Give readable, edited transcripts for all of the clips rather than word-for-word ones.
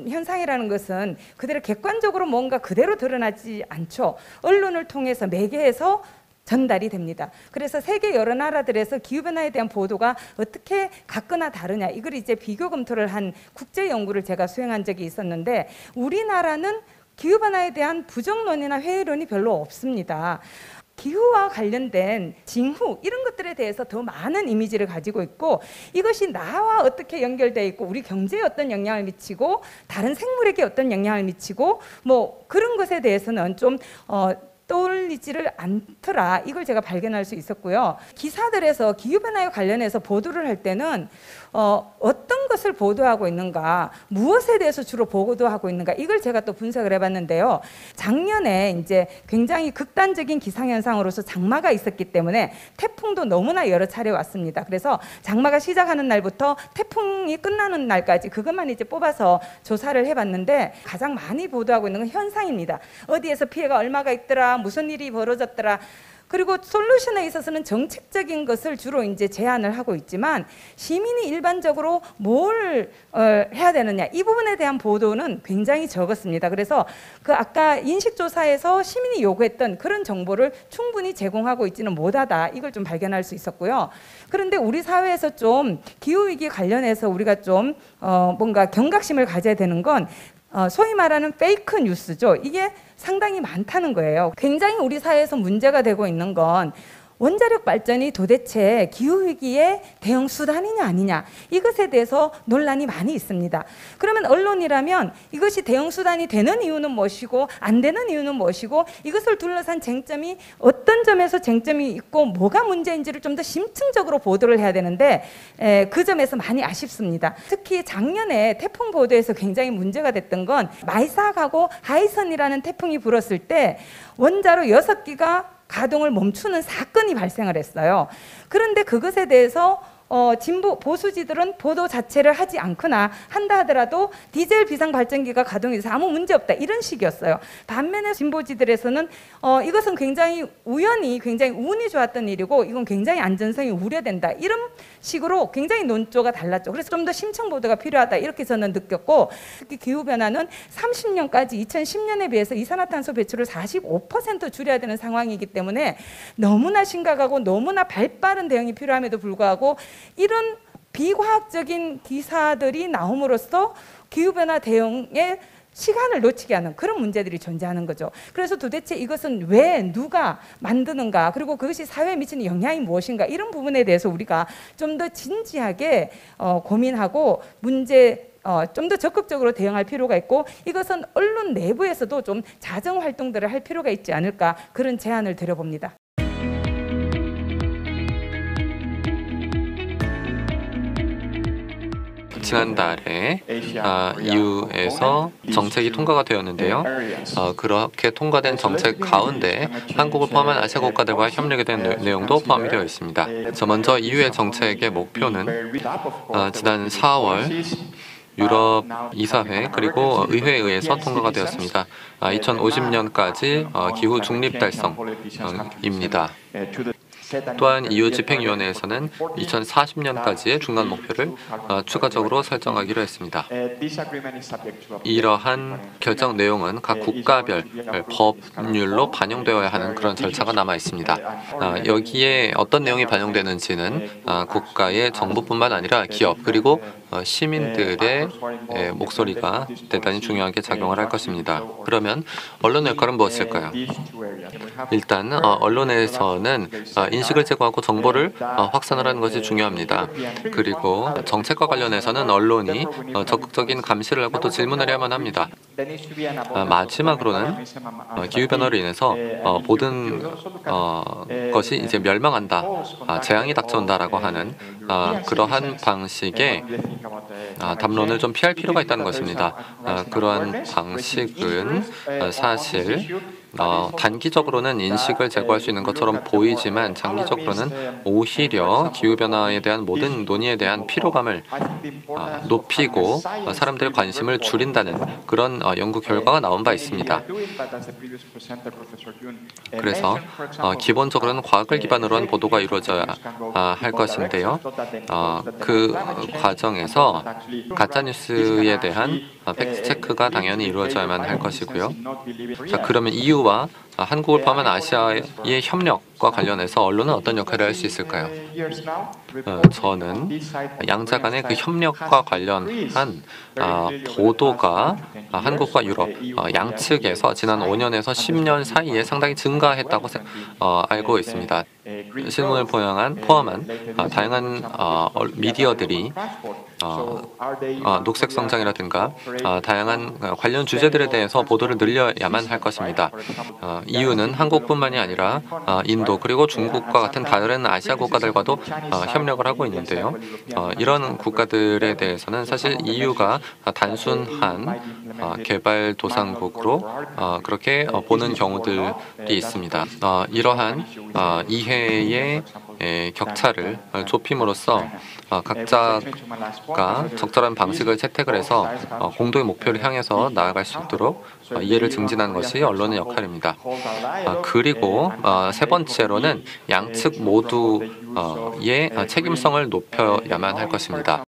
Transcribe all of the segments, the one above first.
현상이라는 것은 그대로 객관적으로 뭔가 그대로 드러나지 않죠. 언론을 통해서 매개해서 전달이 됩니다. 그래서 세계 여러 나라들에서 기후변화에 대한 보도가 어떻게 같거나 다르냐, 이걸 이제 비교 검토를 한 국제 연구를 제가 수행한 적이 있었는데, 우리나라는 기후변화에 대한 부정론이나 회의론이 별로 없습니다. 기후와 관련된 징후 이런 것들에 대해서 더 많은 이미지를 가지고 있고, 이것이 나와 어떻게 연결되어 있고 우리 경제에 어떤 영향을 미치고 다른 생물에게 어떤 영향을 미치고 뭐 그런 것에 대해서는 좀 떠올리지를 않더라, 이걸 제가 발견할 수 있었고요. 기사들에서 기후변화에 관련해서 보도를 할 때는 어떤 것을 보도하고 있는가, 무엇에 대해서 주로 보도하고 있는가, 이걸 제가 또 분석을 해봤는데요. 작년에 이제 굉장히 극단적인 기상현상으로서 장마가 있었기 때문에 태풍도 너무나 여러 차례 왔습니다. 그래서 장마가 시작하는 날부터 태풍이 끝나는 날까지 그것만 이제 뽑아서 조사를 해봤는데, 가장 많이 보도하고 있는 건 현상입니다. 어디에서 피해가 얼마가 있더라, 무슨 일이 벌어졌더라. 그리고 솔루션에 있어서는 정책적인 것을 주로 이제 제안을 하고 있지만, 시민이 일반적으로 뭘 해야 되느냐, 이 부분에 대한 보도는 굉장히 적었습니다. 그래서 그 아까 인식조사에서 시민이 요구했던 그런 정보를 충분히 제공하고 있지는 못하다, 이걸 좀 발견할 수 있었고요. 그런데 우리 사회에서 좀 기후위기 관련해서 우리가 좀 뭔가 경각심을 가져야 되는 건 소위 말하는 페이크 뉴스죠. 이게 상당히 많다는 거예요. 굉장히 우리 사회에서 문제가 되고 있는 건 원자력 발전이 도대체 기후위기의 대응 수단이냐 아니냐, 이것에 대해서 논란이 많이 있습니다. 그러면 언론이라면 이것이 대응 수단이 되는 이유는 무엇이고 안 되는 이유는 무엇이고, 이것을 둘러싼 쟁점이 어떤 점에서 쟁점이 있고 뭐가 문제인지를 좀 더 심층적으로 보도를 해야 되는데, 그 점에서 많이 아쉽습니다. 특히 작년에 태풍 보도에서 굉장히 문제가 됐던 건, 마이삭하고 하이선이라는 태풍이 불었을 때 원자로 6기가 가동을 멈추는 사건이 발생을 했어요. 그런데 그것에 대해서 진보 보수지들은 보도 자체를 하지 않거나 한다 하더라도 디젤 비상 발전기가 가동이 돼서 아무 문제 없다, 이런 식이었어요. 반면에 진보지들에서는 이것은 굉장히 우연히 굉장히 운이 좋았던 일이고 이건 굉장히 안전성이 우려된다, 이런 식으로 굉장히 논조가 달랐죠. 그래서 좀 더 심층 보도가 필요하다, 이렇게 저는 느꼈고, 특히 기후변화는 30년까지 2010년에 비해서 이산화탄소 배출을 45% 줄여야 되는 상황이기 때문에 너무나 심각하고 너무나 발빠른 대응이 필요함에도 불구하고 이런 비과학적인 기사들이 나옴으로써 기후변화 대응에 시간을 놓치게 하는 그런 문제들이 존재하는 거죠. 그래서 도대체 이것은 왜 누가 만드는가, 그리고 그것이 사회에 미치는 영향이 무엇인가, 이런 부분에 대해서 우리가 좀 더 진지하게 고민하고 문제 좀 더 적극적으로 대응할 필요가 있고, 이것은 언론 내부에서도 좀 자정 활동들을 할 필요가 있지 않을까, 그런 제안을 드려봅니다. 지난달에 EU에서 정책이 통과가 되었는데요. 그렇게 통과된 정책 가운데 한국을 포함한 아시아 국가들과 협력에 대한 내용도 포함이 되어 있습니다. 먼저 EU의 정책의 목표는 지난 4월 유럽 이사회 그리고 의회에 의해서 통과가 되었습니다. 2050년까지 기후 중립 달성입니다. 또한 EU 집행위원회에서는 2040년까지의 중간 목표를 추가적으로 설정하기로 했습니다. 이러한 결정 내용은 각 국가별 법률로 반영되어야 하는 그런 절차가 남아 있습니다. 여기에 어떤 내용이 반영되는지는 국가의 정부뿐만 아니라 기업 그리고 시민들의 목소리가 대단히 중요하게 작용을 할 것입니다. 그러면 언론의 역할은 무엇일까요? 일단 언론에서는 인식을 제고하고 정보를 확산을 하는 것이 중요합니다. 그리고 정책과 관련해서는 언론이 적극적인 감시를 하고 또 질문을 해야만 합니다. 마지막으로는 기후변화로 인해서 모든 것이 이제 멸망한다, 재앙이 닥쳐온다라고 하는 그러한 방식의 담론을 좀 피할 필요가 있다는 것입니다. 그러한 방식은 사실 단기적으로는 인식을 제고할 수 있는 것처럼 보이지만 장기적으로는 오히려 기후변화에 대한 모든 논의에 대한 피로감을 높이고 사람들의 관심을 줄인다는 그런 연구 결과가 나온 바 있습니다. 그래서 기본적으로는 과학을 기반으로 한 보도가 이루어져야 할 것인데요. 그 과정에서 가짜뉴스에 대한 팩트 체크가 당연히 이루어져야만 할 것이고요. 자, 그러면 EU와 한국을 포함한 아시아의 협력과 관련해서 언론은 어떤 역할을 할 수 있을까요? 저는 양자 간의 그 협력과 관련한 보도가 한국과 유럽 양측에서 지난 5년에서 10년 사이에 상당히 증가했다고 알고 있습니다. 신문을 포함한 다양한 미디어들이 녹색 성장이라든가 다양한 관련 주제들에 대해서 보도를 늘려야만 할 것입니다. EU는 한국뿐만이 아니라 인도 그리고 중국과 같은 다른 아시아 국가들과도 협력을 하고 있는데요. 이런 국가들에 대해서는 사실 EU가 단순한 개발도상국으로 그렇게 보는 경우들이 있습니다. 이러한 이해의 격차를 좁힘으로써 각자가 적절한 방식을 채택을 해서 공동의 목표를 향해서 나아갈 수 있도록 이해를 증진하는 것이 언론의 역할입니다. 그리고 세 번째로는 양측 모두의 책임성을 높여야만 할 것입니다.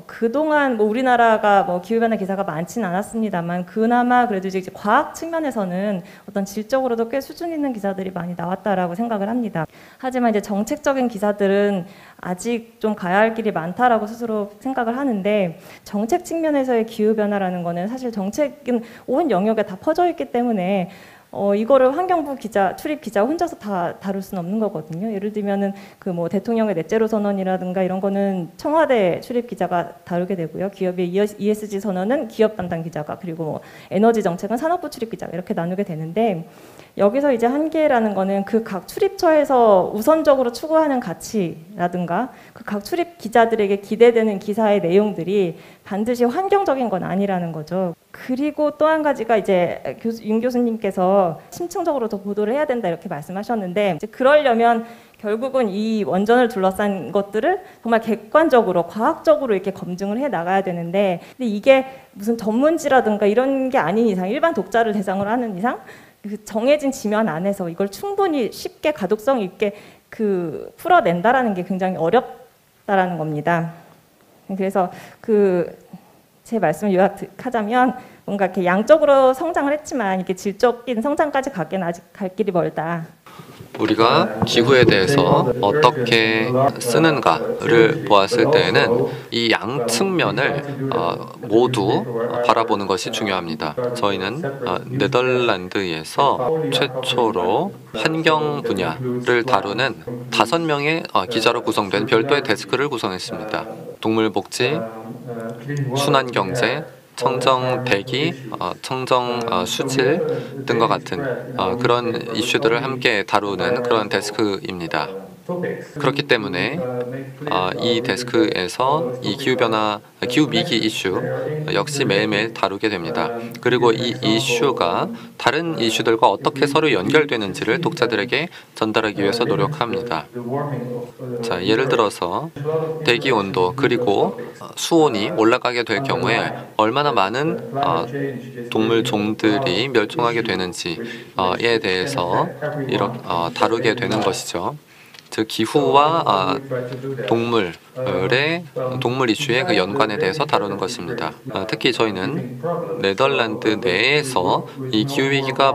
그동안 우리나라가 기후변화 기사가 많지는 않았습니다만 그나마 그래도 이제 과학 측면에서는 어떤 질적으로도 꽤 수준 있는 기사들이 많이 나왔다라고 생각을 합니다. 하지만 이제 정책적인 기사들은 아직 좀 가야 할 길이 많다라고 스스로 생각을 하는데, 정책 측면에서의 기후변화라는 거는 사실 정책은 온 영역에 다 퍼져 있기 때문에 이거를 환경부 기자, 출입 기자 혼자서 다 다룰 수는 없는 거거든요. 예를 들면은 대통령의 넷제로 선언이라든가 이런 거는 청와대 출입 기자가 다루게 되고요. 기업의 ESG 선언은 기업 담당 기자가, 그리고 에너지 정책은 산업부 출입 기자가 이렇게 나누게 되는데, 여기서 이제 한계라는 거는 그 각 출입처에서 우선적으로 추구하는 가치라든가 그 각 출입 기자들에게 기대되는 기사의 내용들이 반드시 환경적인 건 아니라는 거죠. 그리고 또 한 가지가 이제 윤 교수님께서 심층적으로 더 보도를 해야 된다 이렇게 말씀하셨는데, 이제 그러려면 결국은 이 원전을 둘러싼 것들을 정말 객관적으로 과학적으로 이렇게 검증을 해 나가야 되는데, 근데 이게 무슨 전문지라든가 이런 게 아닌 이상, 일반 독자를 대상으로 하는 이상 그 정해진 지면 안에서 이걸 충분히 쉽게 가독성 있게 풀어낸다라는 게 굉장히 어렵다라는 겁니다. 그래서 제 말씀을 요약하자면 뭔가 이렇게 양적으로 성장을 했지만 이렇게 질적인 성장까지 가기는 아직 갈 길이 멀다. 우리가 기후에 대해서 어떻게 쓰는가를 보았을 때에는 이 양측면을 모두 바라보는 것이 중요합니다. 저희는 네덜란드에서 최초로 환경 분야를 다루는 5명의 기자로 구성된 별도의 데스크를 구성했습니다. 동물복지, 순환경제, 청정 대기, 청정 수질 등과 같은 그런 이슈들을 함께 다루는 그런 데스크입니다. 그렇기 때문에 이 데스크에서 이 기후위기 이슈 역시 매일매일 다루게 됩니다. 그리고 이 이슈가 다른 이슈들과 어떻게 서로 연결되는지를 독자들에게 전달하기 위해서 노력합니다. 자, 예를 들어서 대기 온도 그리고 수온이 올라가게 될 경우에 얼마나 많은 동물 종들이 멸종하게 되는지에 대해서 다루게 되는 것이죠. 즉 기후와 동물 이슈의 그 연관에 대해서 다루는 것입니다. 특히 저희는 네덜란드 내에서 이 기후 위기가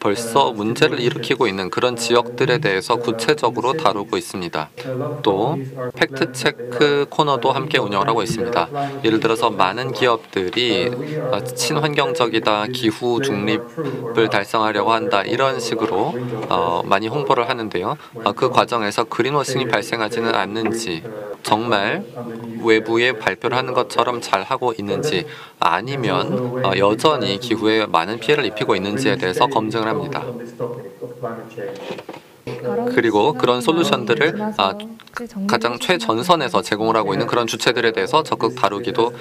벌써 문제를 일으키고 있는 그런 지역들에 대해서 구체적으로 다루고 있습니다. 또 팩트체크 코너도 함께 운영을 하고 있습니다. 예를 들어서 많은 기업들이 친환경적이다, 기후 중립을 달성하려고 한다 이런 식으로 많이 홍보를 하는데요. 그 과정에서 그린워싱이 발생하지는 않는지, 정말 외부에 발표를 하는 것처럼 잘 하고 있는지, 아니면 여전히 기후에 많은 피해를 입히고 있는지에 대해서 검증을 합니다. 그리고 그런 솔루션들을 가장 최전선에서 제공을 하고 있는 그런 주체들에 대해서 적극 다루기도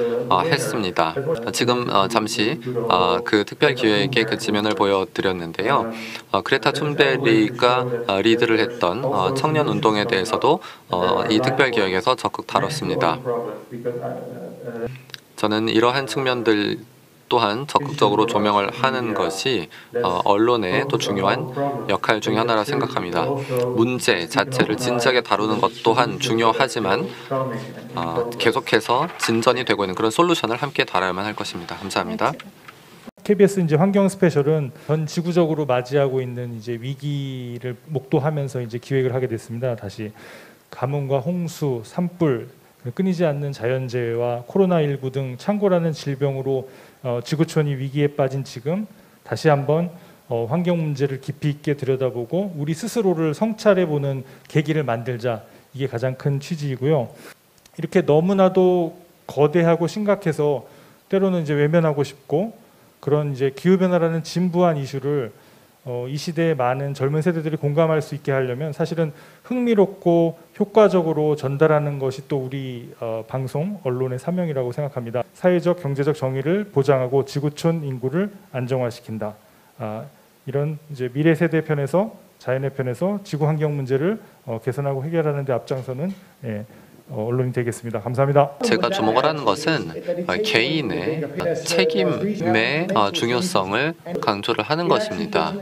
했습니다. 지금 잠시 그 특별기획의 그 지면을 보여드렸는데요. 그레타 툰베리가 리드를 했던 청년운동에 대해서도 이 특별기획에서 적극 다뤘습니다. 저는 이러한 측면들을 또한 적극적으로 조명을 하는 것이 언론의 또 중요한 역할 중 하나라 생각합니다. 문제 자체를 진지하게 다루는 것 또한 중요하지만 계속해서 진전이 되고 있는 그런 솔루션을 함께 다뤄야만 할 것입니다. 감사합니다. KBS 이제 환경 스페셜은 전 지구적으로 맞이하고 있는 이제 위기를 목도하면서 이제 기획을 하게 됐습니다. 다시 가뭄과 홍수, 산불, 끊이지 않는 자연재해와 코로나19 등 창고라는 질병으로 지구촌이 위기에 빠진 지금 다시 한번 환경 문제를 깊이 있게 들여다보고 우리 스스로를 성찰해보는 계기를 만들자. 이게 가장 큰 취지이고요. 이렇게 너무나도 거대하고 심각해서 때로는 이제 외면하고 싶고 그런 이제 기후 변화라는 진부한 이슈를 이 시대의 많은 젊은 세대들이 공감할 수 있게 하려면 사실은 흥미롭고 효과적으로 전달하는 것이 또 우리 방송 언론의 사명이라고 생각합니다. 사회적 경제적 정의를 보장하고 지구촌 인구를 안정화시킨다. 이런 이제 미래 세대 편에서 자연의 편에서 지구 환경 문제를 개선하고 해결하는 데 앞장서는 언론이 되겠습니다. 감사합니다. 제가 주목을 하는 것은 개인의 책임의 중요성을 강조를 하는 것입니다.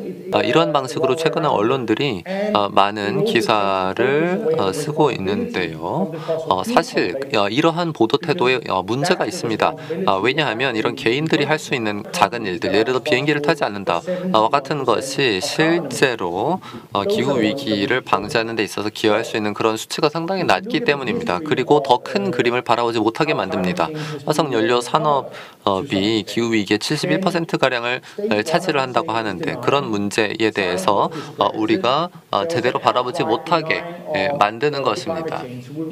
이런 방식으로 최근에 언론들이 많은 기사를 쓰고 있는데요. 사실 이러한 보도 태도에 문제가 있습니다. 왜냐하면 이런 개인들이 할 수 있는 작은 일들, 예를 들어 비행기를 타지 않는다와 같은 것이 실제로 기후 위기를 방지하는 데 있어서 기여할 수 있는 그런 수치가 상당히 낮기 때문입니다. 그리고 더 큰 그림을 바라보지 못하게 만듭니다. 화석연료 산업이 기후 위기의 71%가량을 차지를 한다고 하는데 그런 문제에 대해서 우리가 제대로 바라보지 못하게 만드는 것입니다.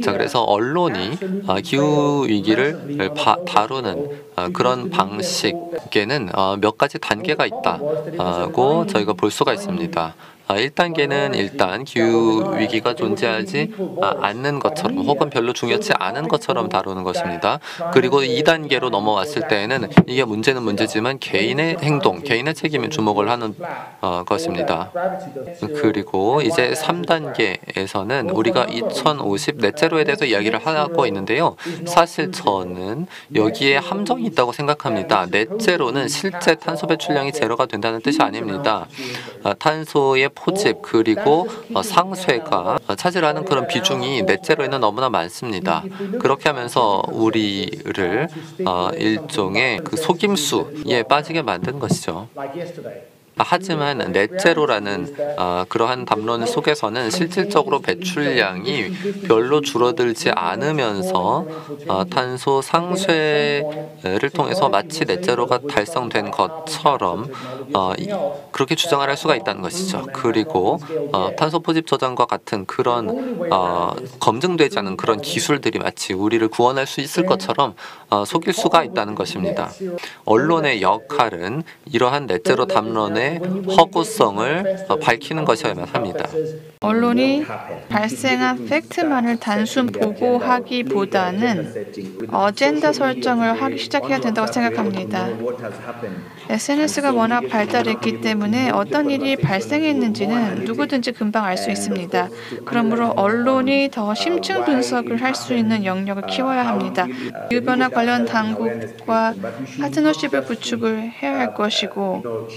자, 그래서 언론이 기후 위기를 다루는 그런 방식에는 몇 가지 단계가 있다고 저희가 볼 수가 있습니다. 1단계는 일단 기후 위기가 존재하지 않는 것처럼 혹은 별로 중요치 않은 것처럼 다루는 것입니다. 그리고 2단계로 넘어왔을 때에는 이게 문제는 문제지만 개인의 행동, 개인의 책임에 주목을 하는 것입니다. 그리고 이제 3단계에서는 우리가 2050 넷제로에 대해서 이야기를 하고 있는데요. 사실 저는 여기에 함정이 있다고 생각합니다. 넷제로는 실제 탄소 배출량이 제로가 된다는 뜻이 아닙니다. 탄소의 포집 그리고 상쇄가 차지하는 그런 비중이 넷제로에는 너무나 많습니다. 그렇게 하면서 우리를 일종의 그 속임수에 빠지게 만든 것이죠. 하지만 넷제로라는 그러한 담론 속에서는 실질적으로 배출량이 별로 줄어들지 않으면서 탄소 상쇄를 통해서 마치 넷제로가 달성된 것처럼 그렇게 주장을 할 수가 있다는 것이죠. 그리고 탄소 포집 저장과 같은 그런 검증되지 않은 그런 기술들이 마치 우리를 구원할 수 있을 것처럼 속일 수가 있다는 것입니다. 언론의 역할은 이러한 넷제로 담론의 허구성을 밝히는 것이어야만 합니다. 언론이 발생한 팩트만을 단순 보고하기보다는 어젠다 설정을 하기 시작해야 된다고 생각합니다. SNS가 워낙 발달했기 때문에 어떤 일이 발생했는지는 누구든지 금방 알 수 있습니다. 그러므로 언론이 더 심층 분석을 할 수 있는 영역을 키워야 합니다. 기후변화 관련 당국과 파트너십을 구축을 해야 할 것이고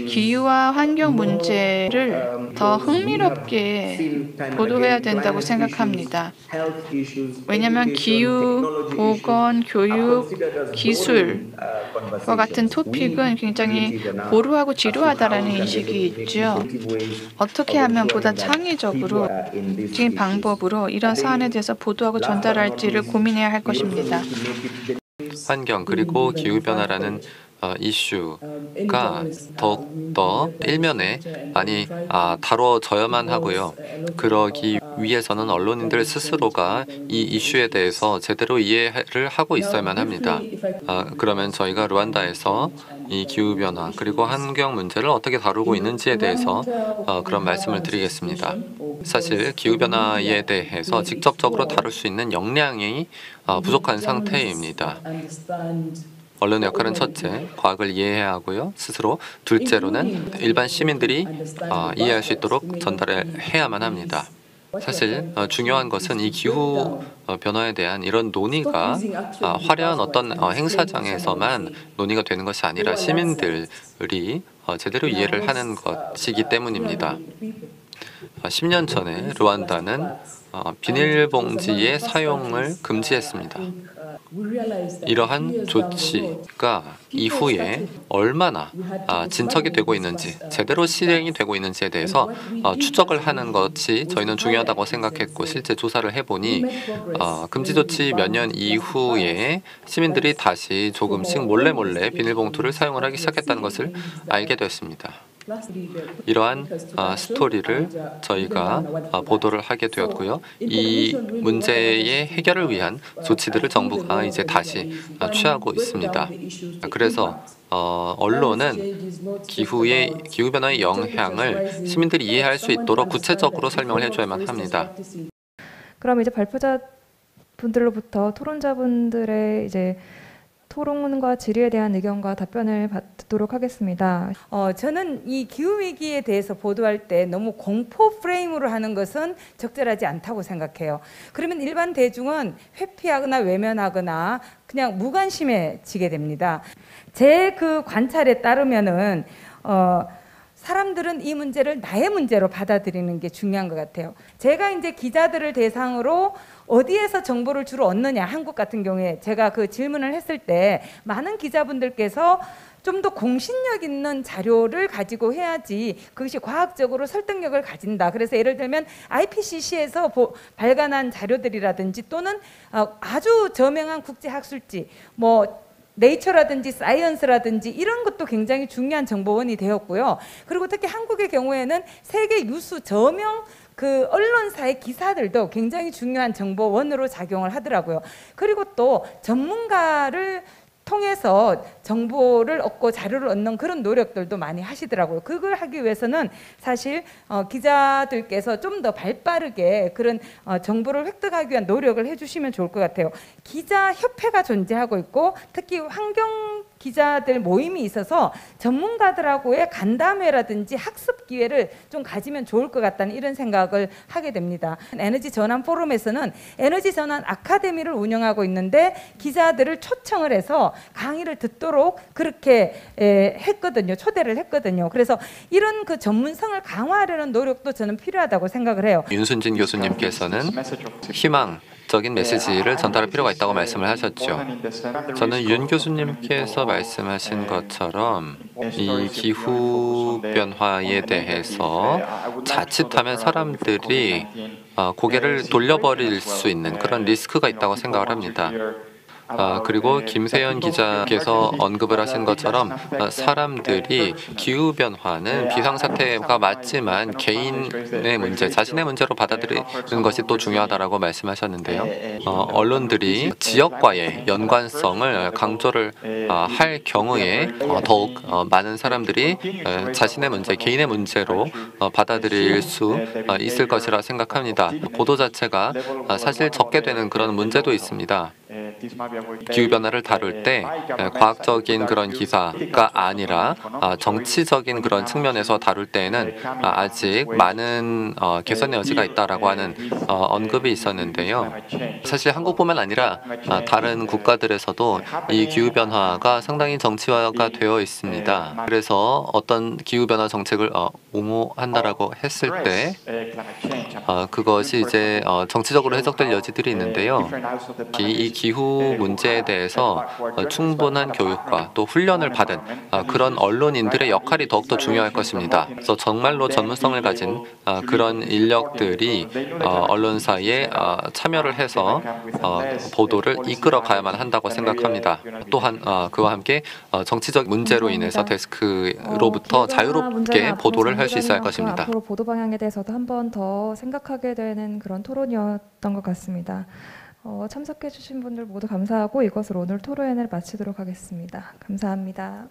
기후와 환경 문제를 더 흥미롭게 보도해야 된다고 생각합니다. 왜냐하면 기후, 보건, 교육, 기술과 같은 토픽은 굉장히 보루하고 지루하다라는 인식이 있죠. 어떻게 하면 보다 창의적으로 진 방법으로 이런 사안에 대해서 보도하고 전달할지를 고민해야 할 것입니다. 환경 그리고 기후변화라는 이슈가 더욱더 일면에 많이 다뤄져야만 하고요. 그러기 위해서는 언론인들 스스로가 이 이슈에 대해서 제대로 이해를 하고 있어야만 합니다. 그러면 저희가 루안다에서 이 기후변화 그리고 환경 문제를 어떻게 다루고 있는지에 대해서 그런 말씀을 드리겠습니다. 사실 기후변화에 대해서 직접적으로 다룰 수 있는 역량이 부족한 상태입니다. 언론의 역할은 첫째, 과학을 이해해야 하고요. 스스로. 둘째로는 일반 시민들이 이해할 수 있도록 전달을 해야만 합니다. 사실 중요한 것은 이 기후 변화에 대한 이런 논의가 화려한 어떤 행사장에서만 논의가 되는 것이 아니라 시민들이 제대로 이해를 하는 것이기 때문입니다. 10년 전에 르완다는 비닐봉지의 사용을 금지했습니다. 이러한 조치가 이후에 얼마나 진척이 되고 있는지, 제대로 실행이 되고 있는지에 대해서 추적을 하는 것이 저희는 중요하다고 생각했고, 실제 조사를 해보니 금지 조치 몇 년 이후에 시민들이 다시 조금씩 몰래 비닐봉투를 사용을 하기 시작했다는 것을 알게 되었습니다. 이러한 스토리를 저희가 보도를 하게 되었고요. 이 문제의 해결을 위한 조치들을 정부가 이제 다시 취하고 있습니다. 그래서 언론은 기후변화의 영향을 시민들이 이해할 수 있도록 구체적으로 설명을 해줘야만 합니다. 그럼 이제 발표자 분들로부터 토론자분들의 이제 토론과 질의에 대한 의견과 답변을 받도록 하겠습니다. 저는 이 기후위기에 대해서 보도할 때 너무 공포 프레임으로 하는 것은 적절하지 않다고 생각해요. 그러면 일반 대중은 회피하거나 외면하거나 그냥 무관심해지게 됩니다. 제 그 관찰에 따르면은 사람들은 이 문제를 나의 문제로 받아들이는 게 중요한 것 같아요. 제가 이제 기자들을 대상으로 어디에서 정보를 주로 얻느냐, 한국 같은 경우에 제가 그 질문을 했을 때 많은 기자분들께서 좀 더 공신력 있는 자료를 가지고 해야지 그것이 과학적으로 설득력을 가진다. 그래서 예를 들면 IPCC에서 발간한 자료들이라든지 또는 아주 저명한 국제학술지, 네이처라든지 사이언스라든지 이런 것도 굉장히 중요한 정보원이 되었고요. 그리고 특히 한국의 경우에는 세계 유수 저명 그 언론사의 기사들도 굉장히 중요한 정보원으로 작용을 하더라고요. 그리고 또 전문가를 통해서 정보를 얻고 자료를 얻는 그런 노력들도 많이 하시더라고요. 그걸 하기 위해서는 사실 기자들께서 좀 더 발빠르게 그런 정보를 획득하기 위한 노력을 해주시면 좋을 것 같아요. 기자협회가 존재하고 있고 특히 환경 기자들 모임이 있어서 전문가들하고의 간담회라든지 학습 기회를 좀 가지면 좋을 것 같다는 이런 생각을 하게 됩니다. 에너지 전환 포럼에서는 에너지 전환 아카데미를 운영하고 있는데 기자들을 초청을 해서 강의를 듣도록 그렇게 했거든요. 초대를 했거든요. 그래서 이런 그 전문성을 강화하려는 노력도 저는 필요하다고 생각을 해요. 윤순진 교수님께서는 희망적인 메시지를 전달할 필요가 있다고 말씀을 하셨죠. 저는 윤 교수님께서 말씀하신 것처럼 이 기후 변화에 대해서 자칫하면 사람들이 고개를 돌려버릴 수 있는 그런 리스크가 있다고 생각을 합니다. 그리고 김세연 기자께서 언급을 하신 것처럼 사람들이 기후변화는 비상사태가 맞지만 개인의 문제, 자신의 문제로 받아들이는 것이 또 중요하다고 말씀하셨는데요. 언론들이 지역과의 연관성을 강조를 할 경우에 더욱 많은 사람들이 자신의 문제, 개인의 문제로 받아들일 수 있을 것이라 생각합니다. 보도 자체가 사실 적게 되는 그런 문제도 있습니다. 기후변화를 다룰 때 과학적인 그런 기사가 아니라 정치적인 그런 측면에서 다룰 때에는 아직 많은 개선의 여지가 있다라고 하는 언급이 있었는데요. 사실 한국뿐만 아니라 다른 국가들에서도 이 기후변화가 상당히 정치화가 되어 있습니다. 그래서 어떤 기후변화 정책을 옹호한다라고 했을 때 그것이 이제 정치적으로 해석될 여지들이 있는데요. 이 기후 문제에 대해서 충분한 교육과 또 훈련을 받은 그런 언론인들의 역할이 더욱더 중요할 것입니다. 그래서 정말로 전문성을 가진 그런 인력들이 언론사에 참여를 해서 보도를 이끌어 가야만 한다고 생각합니다. 또한 그와 함께 정치적 문제로 인해서 데스크로부터 자유롭게 보도를 할 수 있어야 할 것입니다. 앞으로 보도 방향에 대해서도 한 번 더 생각하게 되는 그런 토론이었던 것 같습니다. 참석해 주신 분들 모두 감사하고 이것으로 오늘 토론회를 마치도록 하겠습니다. 감사합니다.